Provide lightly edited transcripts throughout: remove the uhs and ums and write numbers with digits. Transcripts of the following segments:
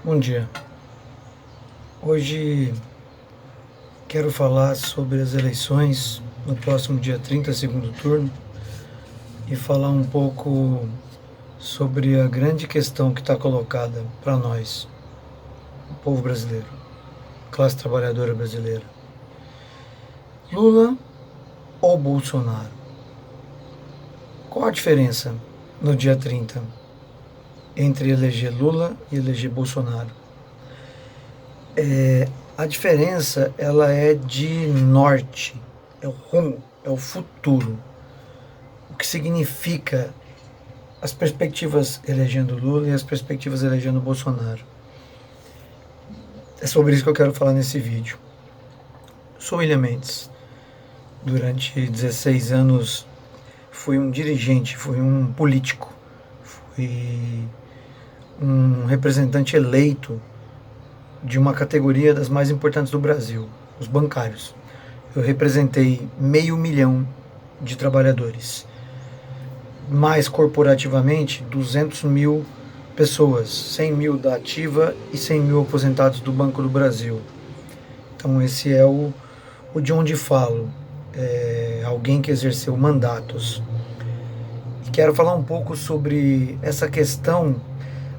Bom dia. Hoje quero falar sobre as eleições no próximo dia 30, segundo turno, e falar um pouco sobre a grande questão que está colocada para nós, o povo brasileiro, classe trabalhadora brasileira. Lula ou Bolsonaro? Qual a diferença no dia 30 entre eleger Lula e eleger Bolsonaro? A diferença ela é de norte, é o rumo, é o futuro. O que significa as perspectivas elegendo Lula e as perspectivas elegendo Bolsonaro. É sobre isso que eu quero falar nesse vídeo. Sou William Mendes. Durante 16 anos fui um dirigente, fui um político, fui um representante eleito de uma categoria das mais importantes do Brasil, os bancários. Eu representei 500.000 de trabalhadores. Mais corporativamente, 200 mil pessoas, 100 mil da ativa e 100 mil aposentados do Banco do Brasil. Então esse é o de onde falo, alguém que exerceu mandatos. E quero falar um pouco sobre essa questão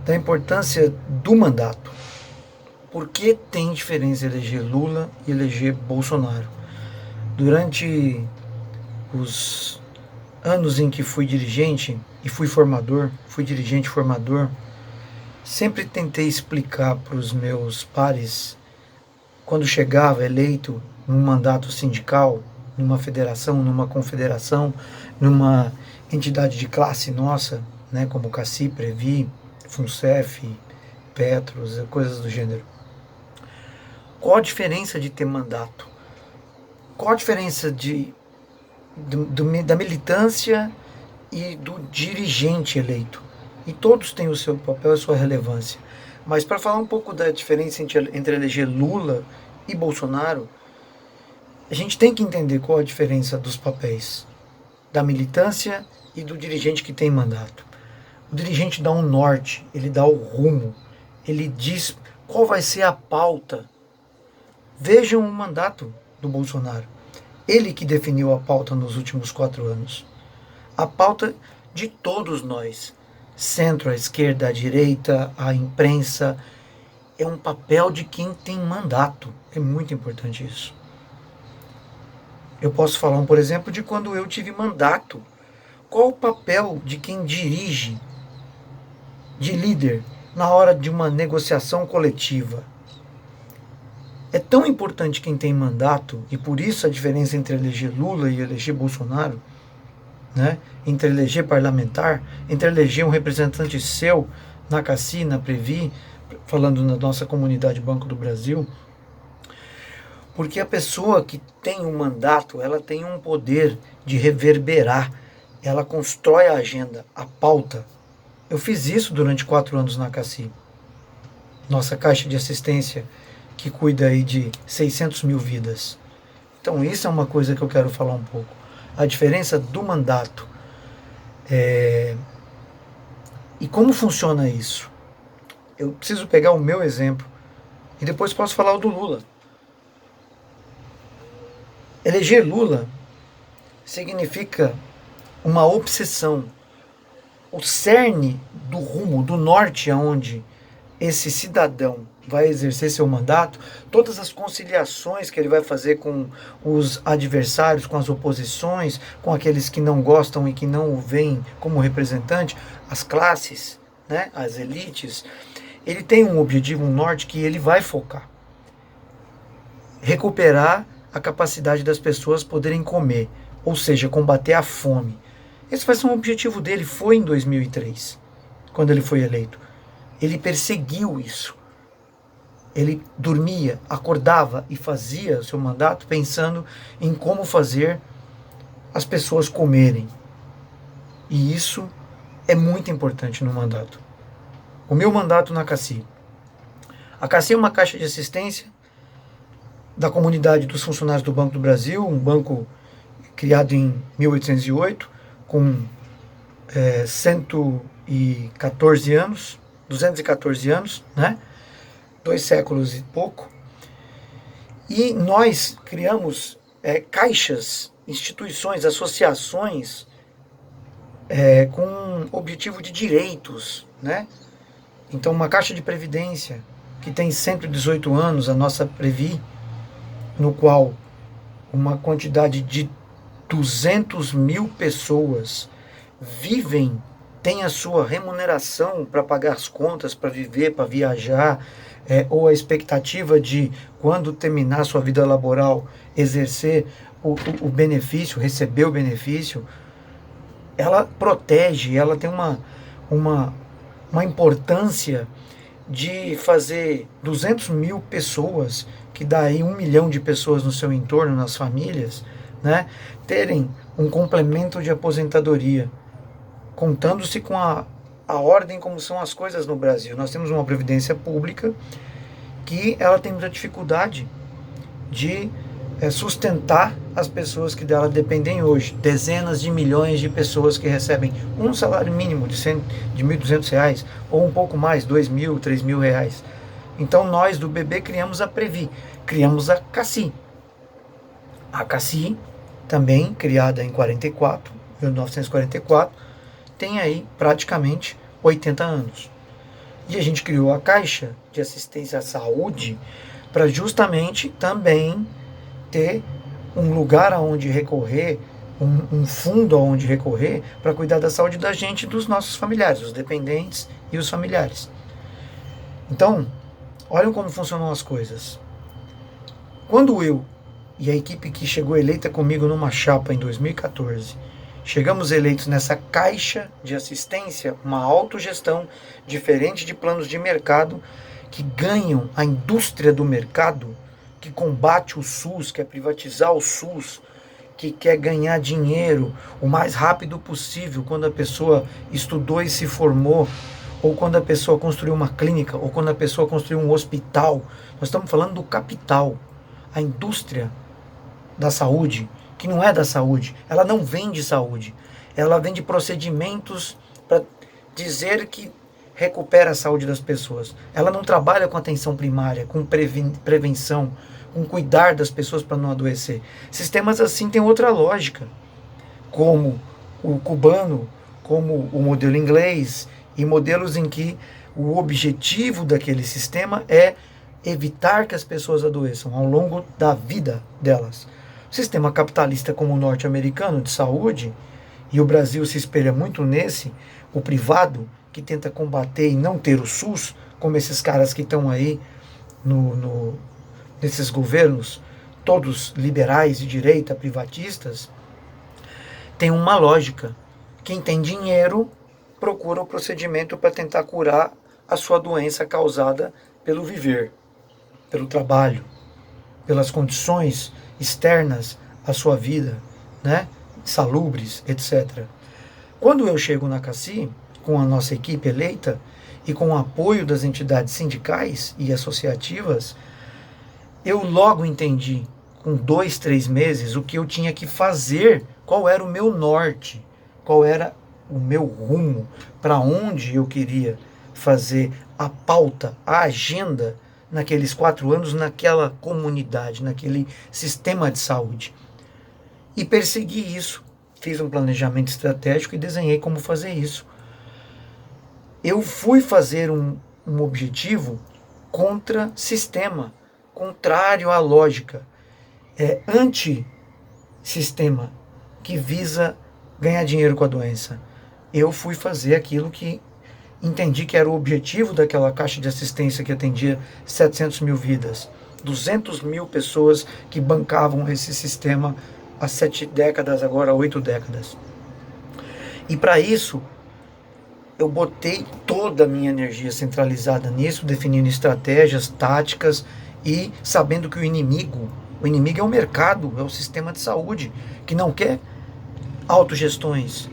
da importância do mandato. Por que tem diferença eleger Lula e eleger Bolsonaro? Durante os anos em que fui dirigente e fui dirigente formador, sempre tentei explicar para os meus pares, quando chegava eleito num mandato sindical, numa federação, numa confederação, numa entidade de classe nossa, né, como CACI, Previ, FUNCEF, Petros, coisas do gênero. Qual a diferença de ter mandato? Qual a diferença da militância e do dirigente eleito? E todos têm o seu papel e a sua relevância. Mas para falar um pouco da diferença entre eleger Lula e Bolsonaro, a gente tem que entender qual a diferença dos papéis da militância e do dirigente que tem mandato. O dirigente dá um norte, ele dá o rumo, ele diz qual vai ser a pauta. Vejam o mandato do Bolsonaro. Ele que definiu a pauta nos últimos 4 anos. A pauta de todos nós, centro, a esquerda, a direita, a imprensa, é um papel de quem tem mandato. É muito importante isso. Eu posso falar, por exemplo, de quando eu tive mandato. Qual o papel de quem dirige, de líder, na hora de uma negociação coletiva? É tão importante quem tem mandato, e por isso a diferença entre eleger Lula e eleger Bolsonaro, né? Entre eleger parlamentar, entre eleger um representante seu na CACI, na Previ, falando na nossa comunidade Banco do Brasil, porque a pessoa que tem um mandato, ela tem um poder de reverberar, ela constrói a agenda, a pauta. Eu fiz isso durante 4 anos na CACI, nossa caixa de assistência, que cuida aí de 600 mil vidas. Então isso é uma coisa que eu quero falar um pouco. A diferença do mandato. E como funciona isso? Eu preciso pegar o meu exemplo e depois posso falar o do Lula. Eleger Lula significa uma obsessão. O cerne do rumo, do norte aonde esse cidadão vai exercer seu mandato, todas as conciliações que ele vai fazer com os adversários, com as oposições, com aqueles que não gostam e que não o veem como representante, as classes, né, as elites, ele tem um objetivo, um norte que ele vai focar. Recuperar a capacidade das pessoas poderem comer, ou seja, combater a fome. Esse vai ser um objetivo dele, foi em 2003, quando ele foi eleito. Ele perseguiu isso. Ele dormia, acordava e fazia o seu mandato pensando em como fazer as pessoas comerem. E isso é muito importante no mandato. O meu mandato na CACI. A CACI é uma caixa de assistência da comunidade dos funcionários do Banco do Brasil, um banco criado em 1808, com 114 anos, 214 anos, né? 2 séculos e pouco, e nós criamos caixas, instituições, associações com objetivo de direitos, né? Então, uma caixa de previdência que tem 118 anos, a nossa Previ, no qual uma quantidade de 200 mil pessoas vivem, tem a sua remuneração para pagar as contas, para viver, para viajar, ou a expectativa de, quando terminar sua vida laboral, exercer o benefício, receber o benefício. Ela protege, ela tem uma importância de fazer 200 mil pessoas, que dá aí 1 milhão de pessoas no seu entorno, nas famílias, né, terem um complemento de aposentadoria, contando-se com a ordem como são as coisas no Brasil. Nós temos uma previdência pública que ela tem muita dificuldade de sustentar as pessoas que dela dependem hoje. Dezenas de milhões de pessoas que recebem um salário mínimo de R$ 1.200, ou um pouco mais, R$ 2.000, R$ 3.000. Então nós do BB criamos a Previ, criamos a CACI. A CACI, também criada em 1944, tem aí praticamente 80 anos. E a gente criou a Caixa de Assistência à Saúde para justamente também ter um lugar aonde recorrer, um fundo aonde recorrer para cuidar da saúde da gente e dos nossos familiares, os dependentes e os familiares. Então, olhem como funcionam as coisas. Quando eu e a equipe que chegou eleita comigo numa chapa em 2014, chegamos eleitos nessa caixa de assistência, uma autogestão diferente de planos de mercado que ganham a indústria do mercado, que combate o SUS, quer privatizar o SUS, que quer ganhar dinheiro o mais rápido possível quando a pessoa estudou e se formou, ou quando a pessoa construiu uma clínica, ou quando a pessoa construiu um hospital. Nós estamos falando do capital, a indústria da saúde, que não é da saúde, ela não vende saúde, ela vende procedimentos para dizer que recupera a saúde das pessoas. Ela não trabalha com atenção primária, com prevenção, com cuidar das pessoas para não adoecer. Sistemas assim têm outra lógica, como o cubano, como o modelo inglês, e modelos em que o objetivo daquele sistema é evitar que as pessoas adoeçam ao longo da vida delas. O sistema capitalista como o norte-americano de saúde, e o Brasil se espelha muito nesse, o privado, que tenta combater e não ter o SUS, como esses caras que estão aí nesses governos, todos liberais de direita, privatistas, tem uma lógica. Quem tem dinheiro procura o procedimento para tentar curar a sua doença causada pelo viver, pelo trabalho, pelas condições externas à sua vida, né? Salubres, etc. Quando eu chego na CACI, com a nossa equipe eleita e com o apoio das entidades sindicais e associativas, eu logo entendi, com 2, 3 meses, o que eu tinha que fazer, qual era o meu norte, qual era o meu rumo, para onde eu queria fazer a pauta, a agenda, naqueles 4 anos, naquela comunidade, naquele sistema de saúde. E persegui isso, fiz um planejamento estratégico e desenhei como fazer isso. Eu fui fazer um objetivo contra sistema, contrário à lógica, anti-sistema, que visa ganhar dinheiro com a doença. Eu fui fazer aquilo que entendi que era o objetivo daquela caixa de assistência que atendia 700 mil vidas, 200 mil pessoas que bancavam esse sistema há 7 décadas, agora 8 décadas. E para isso, eu botei toda a minha energia centralizada nisso, definindo estratégias, táticas e sabendo que o inimigo é o mercado, é o sistema de saúde, que não quer autogestões,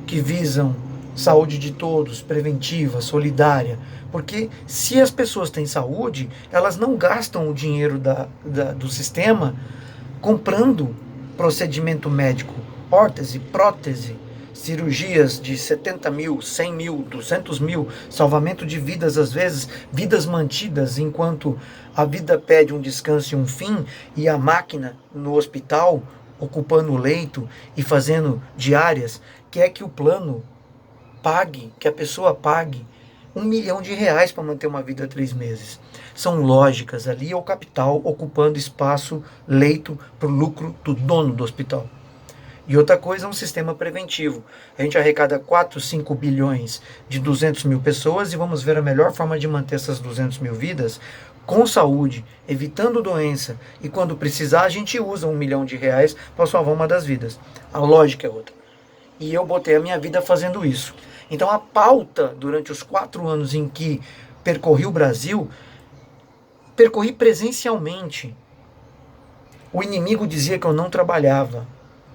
que visam saúde de todos, preventiva, solidária. Porque se as pessoas têm saúde, elas não gastam o dinheiro do sistema comprando procedimento médico, órtese, prótese, cirurgias de 70 mil, 100 mil, 200 mil, salvamento de vidas, às vezes, vidas mantidas enquanto a vida pede um descanso e um fim, e a máquina no hospital, ocupando o leito e fazendo diárias, quer que o plano pague, que a pessoa pague R$ 1 milhão para manter uma vida 3 meses. São lógicas, ali é o capital ocupando espaço, leito, para o lucro do dono do hospital. E outra coisa é um sistema preventivo. A gente arrecada 4, 5 bilhões de 200 mil pessoas e vamos ver a melhor forma de manter essas 200 mil vidas com saúde, evitando doença. E quando precisar, a gente usa R$ 1 milhão para salvar uma das vidas. A lógica é outra. E eu botei a minha vida fazendo isso. Então a pauta, durante os 4 anos em que percorri o Brasil, percorri presencialmente. O inimigo dizia que eu não trabalhava,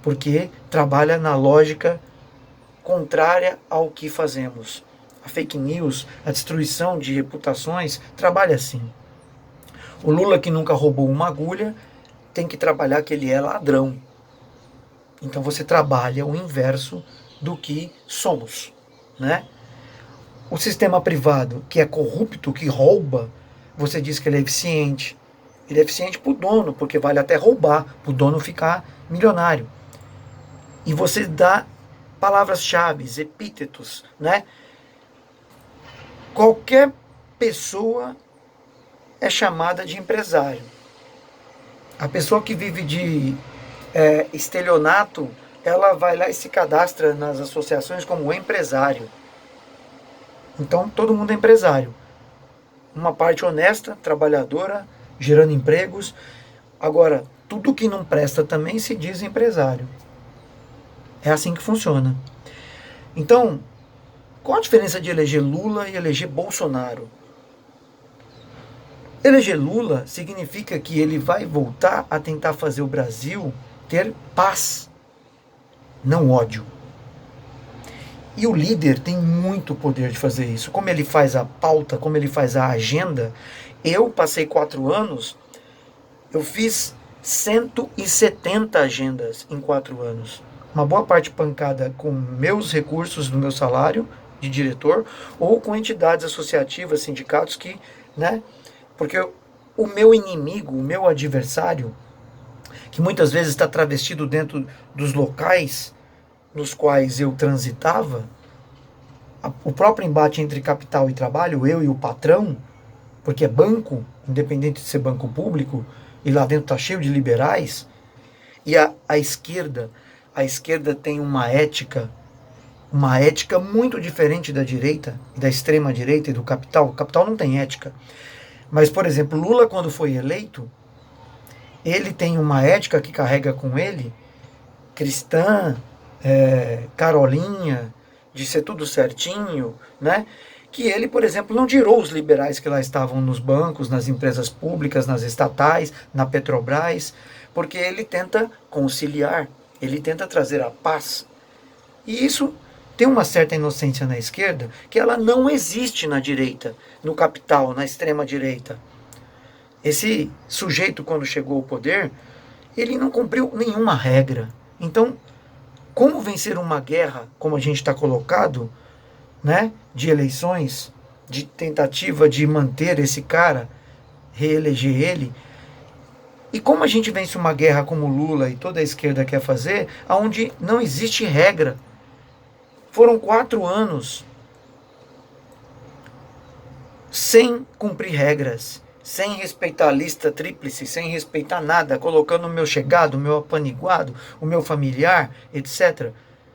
porque trabalha na lógica contrária ao que fazemos. A fake news, a destruição de reputações, trabalha assim. O Lula, que nunca roubou uma agulha, tem que trabalhar que ele é ladrão. Então você trabalha o inverso do que somos, né? O sistema privado, que é corrupto, que rouba, você diz que ele é eficiente. Ele é eficiente para o dono, porque vale até roubar, para o dono ficar milionário. E você dá palavras-chave, epítetos, né? Qualquer pessoa é chamada de empresário. A pessoa que vive de estelionato, ela vai lá e se cadastra nas associações como empresário. Então todo mundo é empresário. Uma parte honesta, trabalhadora, gerando empregos. Agora, tudo que não presta também se diz empresário. É assim que funciona. Então, qual a diferença de eleger Lula e eleger Bolsonaro? Eleger Lula significa que ele vai voltar a tentar fazer o Brasil ter paz, não ódio. E o líder tem muito poder de fazer isso. Como ele faz a pauta, como ele faz a agenda. Eu passei 4 anos, eu fiz 170 agendas em 4 anos. Uma boa parte pancada com meus recursos do meu salário de diretor ou com entidades associativas, sindicatos que, né? Porque o meu inimigo, o meu adversário, que muitas vezes está travestido dentro dos locais nos quais eu transitava, o próprio embate entre capital e trabalho, eu e o patrão, porque é banco, independente de ser banco público, e lá dentro está cheio de liberais, e a esquerda tem uma ética muito diferente da direita, e da extrema direita e do capital. O capital não tem ética. Mas, por exemplo, Lula, quando foi eleito, ele tem uma ética que carrega com ele, cristã, carolinha, de ser tudo certinho, né? Que ele, por exemplo, não tirou os liberais que lá estavam nos bancos, nas empresas públicas, nas estatais, na Petrobras, porque ele tenta conciliar, ele tenta trazer a paz. E isso tem uma certa inocência na esquerda, que ela não existe na direita, no capital, na extrema direita. Esse sujeito, quando chegou ao poder, ele não cumpriu nenhuma regra. Então, como vencer uma guerra, como a gente está colocado, né, de eleições, de tentativa de manter esse cara, reeleger ele, e como a gente vence uma guerra como Lula e toda a esquerda quer fazer, onde não existe regra. Foram 4 anos sem cumprir regras, sem respeitar a lista tríplice, sem respeitar nada, colocando o meu chegado, o meu apaniguado, o meu familiar, etc.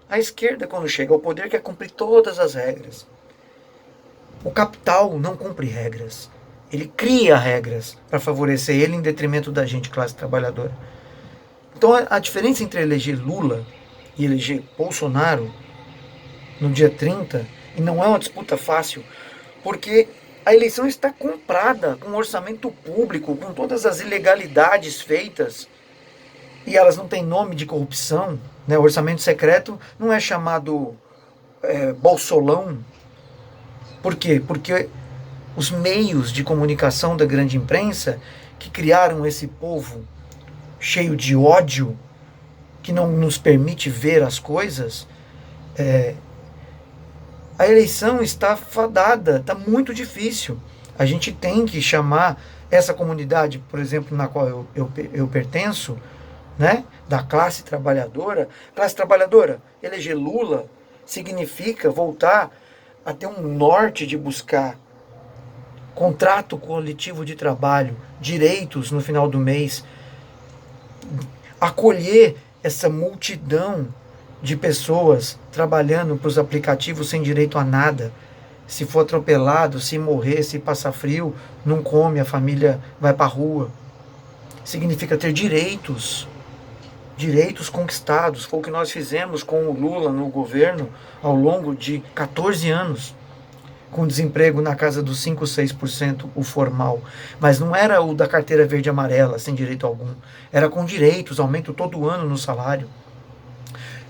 A esquerda, quando chega ao poder, quer cumprir todas as regras. O capital não cumpre regras. Ele cria regras para favorecer ele em detrimento da gente, classe trabalhadora. Então a diferença entre eleger Lula e eleger Bolsonaro no dia 30, e não é uma disputa fácil, porque a eleição está comprada com orçamento público, com todas as ilegalidades feitas, e elas não têm nome de corrupção, né? O orçamento secreto não é chamado bolsolão. Por quê? Porque os meios de comunicação da grande imprensa, que criaram esse povo cheio de ódio, que não nos permite ver as coisas, A eleição está fadada, está muito difícil. A gente tem que chamar essa comunidade, por exemplo, na qual eu pertenço, né, da classe trabalhadora. Classe trabalhadora, eleger Lula significa voltar a ter um norte de buscar contrato coletivo de trabalho, direitos no final do mês, acolher essa multidão de pessoas trabalhando para os aplicativos sem direito a nada. Se for atropelado, se morrer, se passar frio, não come, a família vai para a rua. Significa ter direitos, direitos conquistados. Foi o que nós fizemos com o Lula no governo ao longo de 14 anos, com desemprego na casa dos 5, 6%, o formal. Mas não era o da carteira verde e amarela, sem direito algum. Era com direitos, aumento todo ano no salário.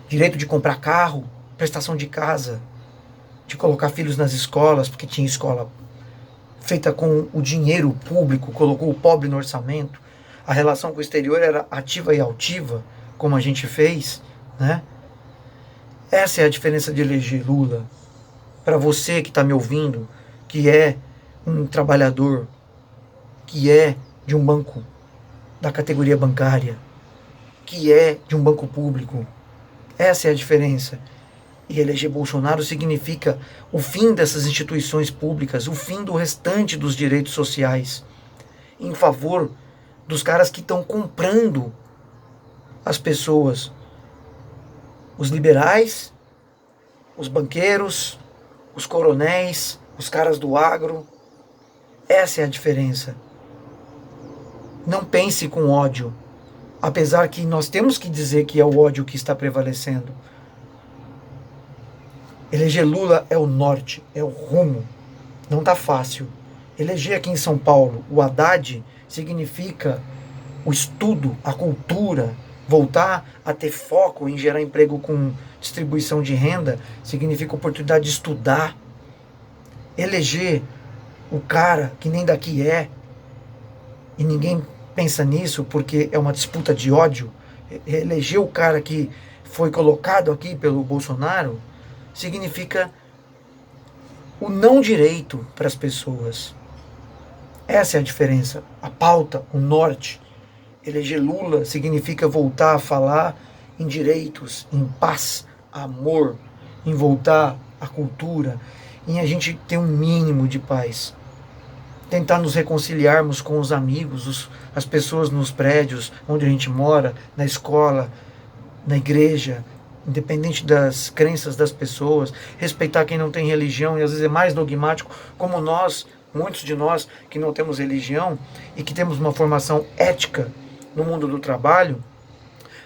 Direito de comprar carro, prestação de casa, de colocar filhos nas escolas, porque tinha escola feita com o dinheiro público, colocou o pobre no orçamento. A relação com o exterior era ativa e altiva, como a gente fez, né? Essa é a diferença de eleger Lula. Para você que está me ouvindo, que é um trabalhador, que é de um banco da categoria bancária, que é de um banco público, essa é a diferença. E eleger Bolsonaro significa o fim dessas instituições públicas, o fim do restante dos direitos sociais, em favor dos caras que estão comprando as pessoas, os liberais, os banqueiros, os coronéis, os caras do agro. Essa é a diferença. Não pense com ódio, apesar que nós temos que dizer que é o ódio que está prevalecendo. Eleger Lula é o norte, é o rumo. Não está fácil. Eleger aqui em São Paulo o Haddad significa o estudo, a cultura, voltar a ter foco em gerar emprego com distribuição de renda, significa oportunidade de estudar. Eleger o cara que nem daqui é, e ninguém pensa nisso porque é uma disputa de ódio. Eleger o cara que foi colocado aqui pelo Bolsonaro significa o não direito para as pessoas. Essa é a diferença. A pauta, o norte. Eleger Lula significa voltar a falar em direitos, em paz, amor, em voltar à cultura, em a gente ter um mínimo de paz. Tentar nos reconciliarmos com os amigos, as pessoas nos prédios onde a gente mora, na escola, na igreja, independente das crenças das pessoas, respeitar quem não tem religião, e às vezes é mais dogmático, como nós, muitos de nós que não temos religião e que temos uma formação ética no mundo do trabalho,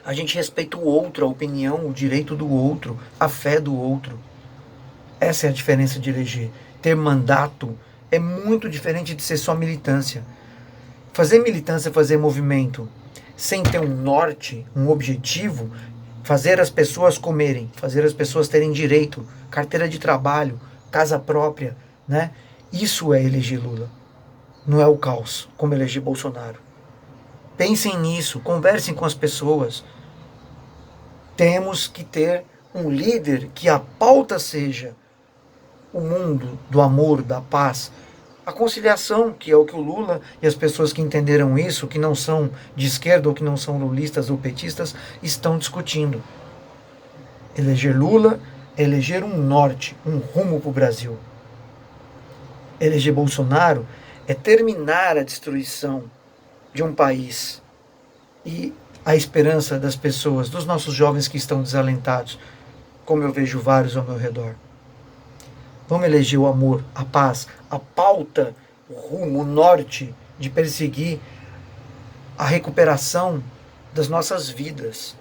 a gente respeita o outro, a opinião, o direito do outro, a fé do outro. Essa é a diferença de eleger. Ter mandato é muito diferente de ser só militância. Fazer militância, fazer movimento, sem ter um norte, um objetivo, fazer as pessoas comerem, fazer as pessoas terem direito, carteira de trabalho, casa própria, né? Isso é eleger Lula. Não é o caos, como eleger Bolsonaro. Pensem nisso, conversem com as pessoas. Temos que ter um líder que a pauta seja o mundo do amor, da paz, a conciliação, que é o que o Lula e as pessoas que entenderam isso, que não são de esquerda ou que não são lulistas ou petistas, estão discutindo. Eleger Lula é eleger um norte, um rumo para o Brasil. Eleger Bolsonaro é terminar a destruição de um país e a esperança das pessoas, dos nossos jovens que estão desalentados, como eu vejo vários ao meu redor. Vamos eleger o amor, a paz, a pauta, o rumo, o norte de perseguir a recuperação das nossas vidas.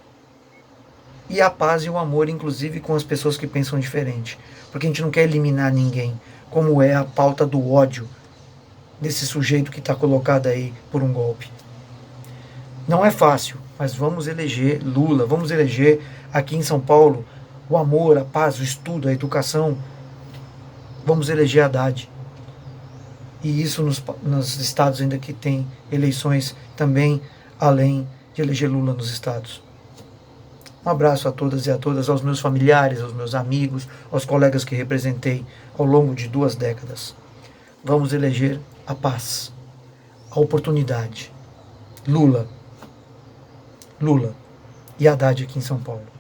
E a paz e o amor, inclusive com as pessoas que pensam diferente. Porque a gente não quer eliminar ninguém, como é a pauta do ódio desse sujeito que está colocado aí por um golpe. Não é fácil, mas vamos eleger Lula, vamos eleger aqui em São Paulo o amor, a paz, o estudo, a educação. Vamos eleger Haddad. E isso nos estados ainda que tem eleições também, além de eleger Lula nos estados. Um abraço a todas e a todas, aos meus familiares, aos meus amigos, aos colegas que representei ao longo de 2 décadas. Vamos eleger a paz, a oportunidade. Lula e Haddad aqui em São Paulo.